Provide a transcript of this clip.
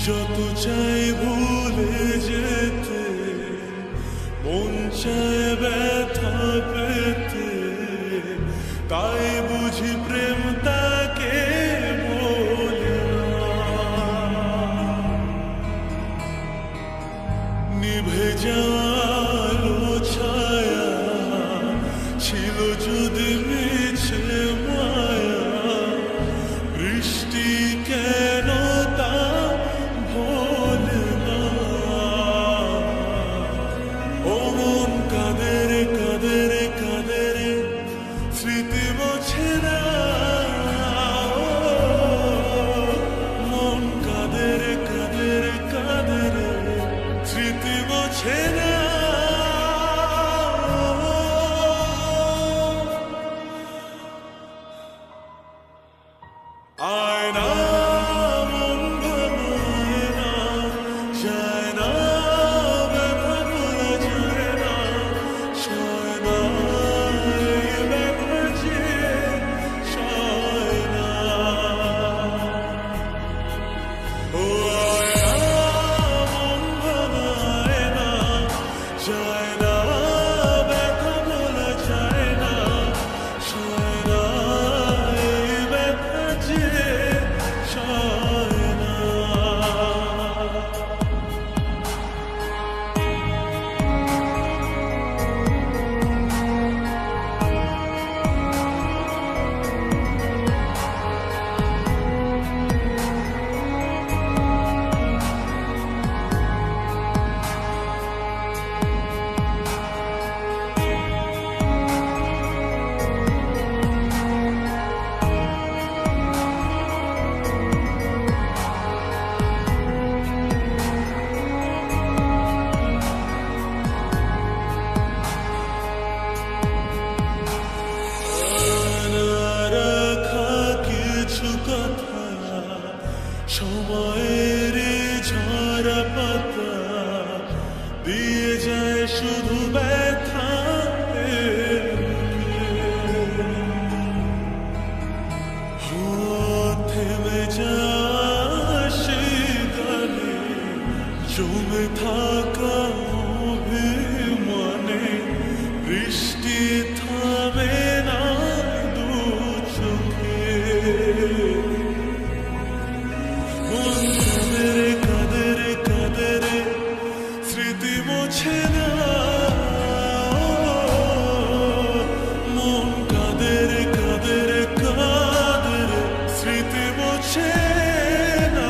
যত চাই ভুলে যেতে, মন চায় ব্যথা পেতে, তাই বুঝি প্রেম তাকে বলে না। নিভে যাওয়ালো ছায়া ছিল যদি মিছে মায়া, বৃষ্টি কেন তা ভোলে না। ও মন কাঁদে রে কাঁদে রে কাঁদে রে, স্মৃতি মোছে না। মন কাঁদে রে কাঁদে রে কাঁদে রে, স্মৃতি মোছে না। আয়না মন ভাঙায় না, যায় না ব্যথা ভোলা যায় না, সয় না এই ব্যথা যে সয় না। ও আয়না মন ভাঙায় না, যায় না ব্যথা ভোলা যায় না, সয় না এই ব্যথা যে সয় না। সময়ের ঝরা পাতা দিয়ে যায় শুধু ব্যথা, থেমে যায় সেই গানে জমে থাকা অভিমানে, বৃষ্টি থামে না দু চোখে। মন কাঁদে রে কাঁদে রে কাঁদে রে, স্মৃতি মোছে না। মন কাঁদে রে কাঁদে রে কাঁদে রে, স্মৃতি মোছে না।